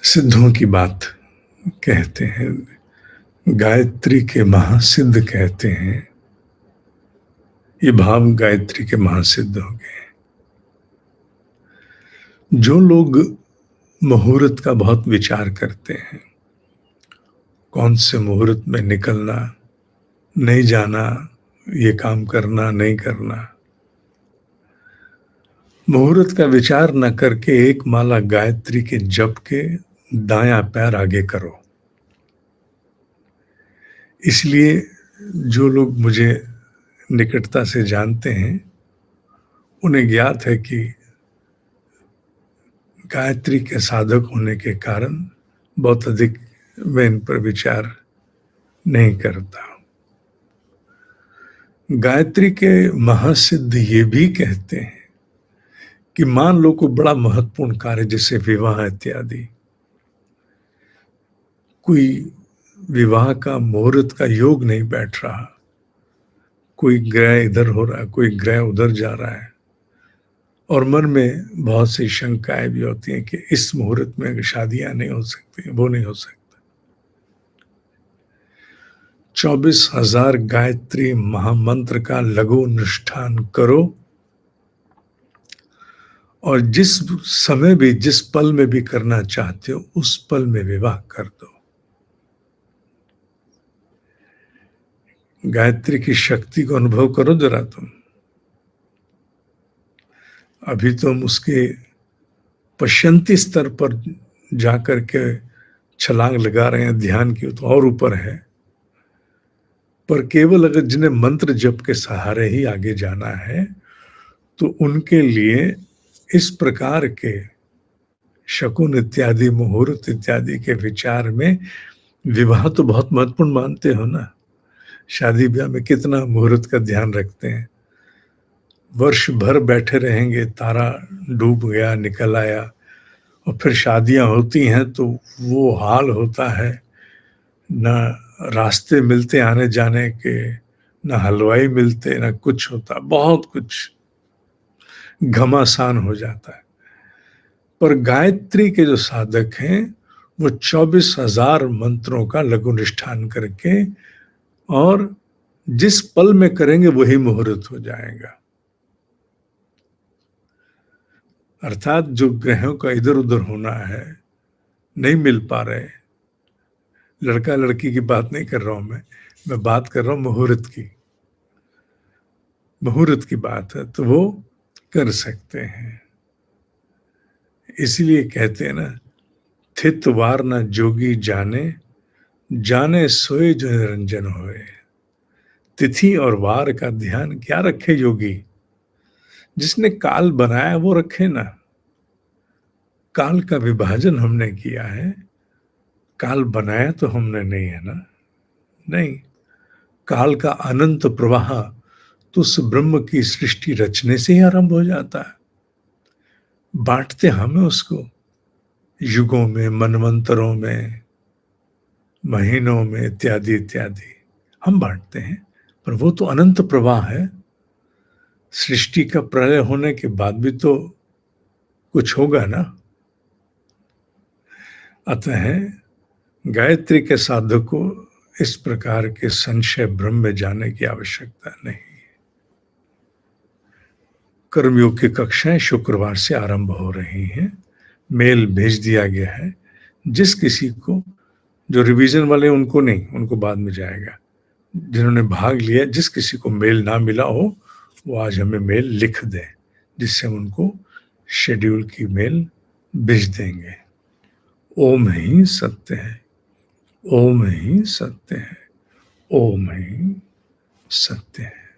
सिद्धों की बात कहते हैं, गायत्री के महासिद्ध कहते हैं। ये भाव गायत्री के महासिद्ध हो गए। जो लोग मुहूर्त का बहुत विचार करते हैं, कौन से मुहूर्त में निकलना, नहीं जाना, ये काम करना, नहीं करना, मुहूर्त का विचार न करके एक माला गायत्री के जप के दायां पैर आगे करो। इसलिए जो लोग मुझे निकटता से जानते हैं, उन्हें ज्ञात है कि गायत्री के साधक होने के कारण बहुत अधिक मैं इन पर विचार नहीं करता। गायत्री के महासिद्ध ये भी कहते हैं कि मान लो कोई बड़ा महत्वपूर्ण कार्य जैसे विवाह इत्यादि, कोई विवाह का मुहूर्त का योग नहीं बैठ रहा, कोई ग्रह इधर हो रहा है, कोई ग्रह उधर जा रहा है, और मन में बहुत सी शंकाएं भी होती हैं कि इस मुहूर्त में शादियां नहीं हो सकती, वो नहीं हो सकता। 24,000 गायत्री महामंत्र का लघु अनुष्ठान करो और जिस समय भी, जिस पल में भी करना चाहते हो, उस पल में विवाह कर दो। गायत्री की शक्ति को अनुभव करो जरा तुम। अभी तुम उसके पश्यंती स्तर पर जाकर के छलांग लगा रहे हैं, ध्यान की तो और ऊपर है, पर केवल अगर जिन्हें मंत्र जप के सहारे ही आगे जाना है, तो उनके लिए इस प्रकार के शकुन इत्यादि, मुहूर्त इत्यादि के विचार में विवाह तो बहुत महत्वपूर्ण मानते हो ना। शादी ब्याह में कितना मुहूर्त का ध्यान रखते हैं। वर्ष भर बैठे रहेंगे, तारा डूब गया, निकल आया, और फिर शादियां होती हैं तो वो हाल होता है, ना रास्ते मिलते आने जाने के, ना हलवाई मिलते, ना कुछ होता, बहुत कुछ घमासान हो जाता है। पर गायत्री के जो साधक हैं, वो 24,000 मंत्रों का लघु अनुष्ठान करके और जिस पल में करेंगे वही मुहूर्त हो जाएगा। अर्थात जो ग्रहों का इधर उधर होना है, नहीं मिल पा रहे, लड़का लड़की की बात नहीं कर रहा हूं मैं बात कर रहा हूं मुहूर्त की। मुहूर्त की बात है तो वो कर सकते हैं। इसलिए कहते हैं ना, थित वार न जोगी जाने, जाने सोए जो निरंजन होए। तिथि और वार का ध्यान क्या रखे योगी? जिसने काल बनाया वो रखे ना। काल का विभाजन हमने किया है, काल बनाया तो हमने नहीं है ना। नहीं, काल का अनंत प्रवाह तो उस ब्रह्म की सृष्टि रचने से ही आरंभ हो जाता है। बांटते हमें उसको युगों में, मनवंतरों में, महीनों में, इत्यादि इत्यादि हम बांटते हैं, पर वो तो अनंत प्रवाह है। सृष्टि का प्रलय होने के बाद भी तो कुछ होगा ना। अतः गायत्री के साधक को इस प्रकार के संशय भ्रम में जाने की आवश्यकता नहीं। कर्मयोग की कक्षाएं शुक्रवार से आरंभ हो रही हैं। मेल भेज दिया गया है। जिस किसी को, जो रिवीजन वाले उनको नहीं, उनको बाद में जाएगा। जिन्होंने भाग लिया, जिस किसी को मेल ना मिला हो वो आज हमें मेल लिख दें, जिससे उनको शेड्यूल की मेल भेज देंगे। ओम ही सत्य है, ओम ही सत्य है, ओम ही सत्य है।